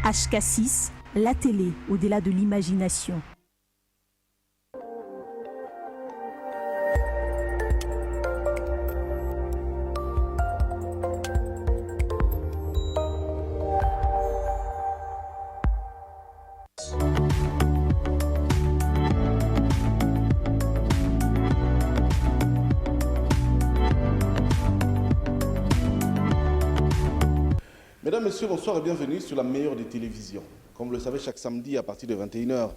HK6, la télé au-delà de l'imagination. Mesdames, Messieurs, bonsoir et bienvenue sur la meilleure des télévisions. Comme vous le savez, chaque samedi à partir de 21h,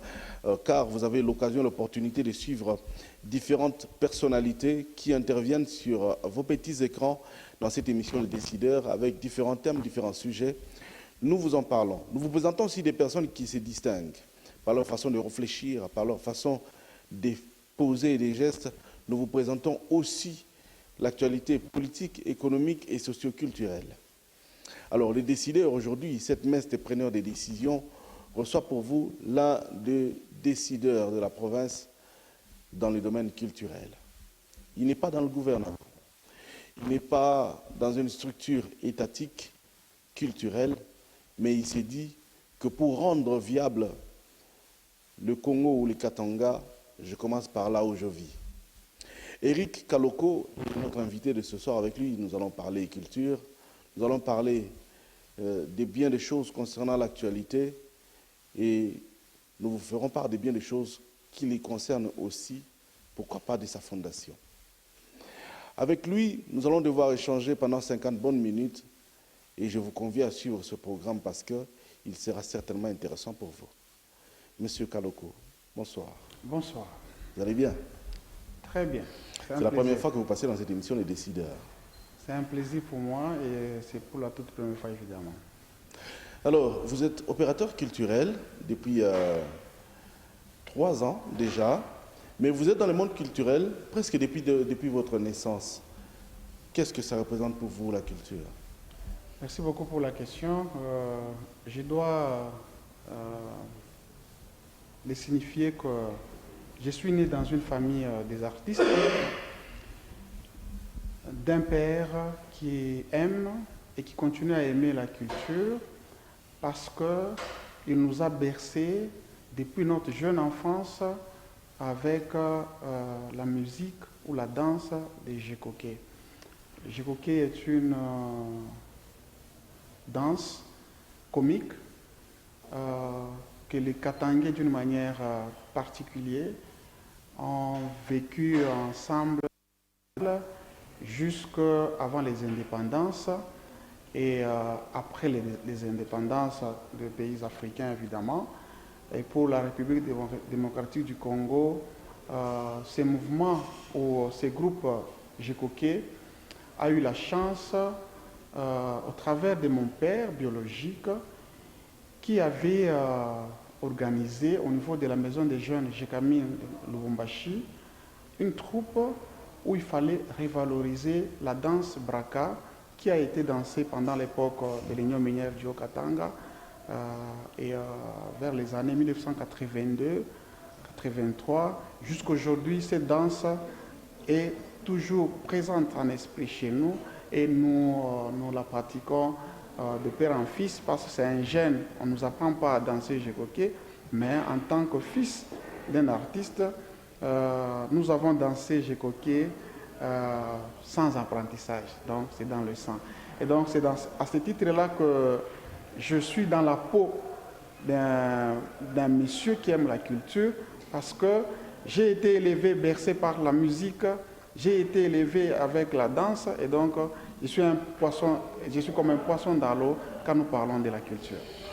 car vous avez l'occasion, l'opportunité de suivre différentes personnalités qui interviennent sur vos petits écrans dans cette émission Les Décideurs avec différents thèmes, différents sujets. Nous vous en parlons. Nous vous présentons aussi des personnes qui se distinguent par leur façon de réfléchir, par leur façon de poser des gestes. Nous vous présentons aussi l'actualité politique, économique et socioculturelle. Alors, les décideurs aujourd'hui, cette messe des preneurs des décisions reçoit pour vous l'un des décideurs de la province dans le domaine culturel. Il n'est pas dans le gouvernement, il n'est pas dans une structure étatique culturelle, mais il s'est dit que pour rendre viable le Congo ou le Katanga, je commence par là où je vis. Éric Kaloko est notre invité de ce soir. Avec lui, nous allons parler culture. Nous allons parler de bien des choses concernant l'actualité et nous vous ferons part de bien des choses qui les concernent aussi, pourquoi pas de sa fondation. Avec lui, nous allons devoir échanger pendant 50 bonnes minutes et je vous convie à suivre ce programme parce qu'il sera certainement intéressant pour vous. Monsieur Kaloko, bonsoir. Bonsoir. Vous allez bien? Très bien. C'est la première fois que vous passez dans cette émission Les Décideurs. C'est un plaisir pour moi et c'est pour la toute première fois évidemment. Alors, vous êtes opérateur culturel depuis 3 ans déjà, mais vous êtes dans le monde culturel presque depuis votre naissance. Qu'est-ce que ça représente pour vous, la culture? Merci beaucoup pour la question. Je dois les signifier que je suis né dans une famille des artistes, d'un père qui aime et qui continue à aimer la culture parce qu'il nous a bercés depuis notre jeune enfance avec la musique ou la danse des Jekoké. Le Jekoké est une danse comique que les Katangais d'une manière particulière ont vécu ensemble jusqu'avant les indépendances et après les indépendances des pays africains évidemment. Et pour la République démocratique du Congo, ces mouvements ou ces groupes Jekoké a eu la chance, au travers de mon père biologique, qui avait organisé au niveau de la maison des jeunes Jekami Lubumbashi une troupe où il fallait revaloriser la danse Braka qui a été dansée pendant l'époque de l'Union minière du Haut-Katanga et vers les années 1982-83. Jusqu'aujourd'hui, cette danse est toujours présente en esprit chez nous et nous la pratiquons de père en fils parce que c'est un gène. On ne nous apprend pas à danser Jekoké, mais en tant que fils d'un artiste, nous avons dansé Jekoké sans apprentissage, donc c'est dans le sang. Et donc c'est à ce titre-là que je suis dans la peau d'un monsieur qui aime la culture parce que j'ai été élevé, bercé par la musique, j'ai été élevé avec la danse et donc je suis comme un poisson dans l'eau quand nous parlons de la culture.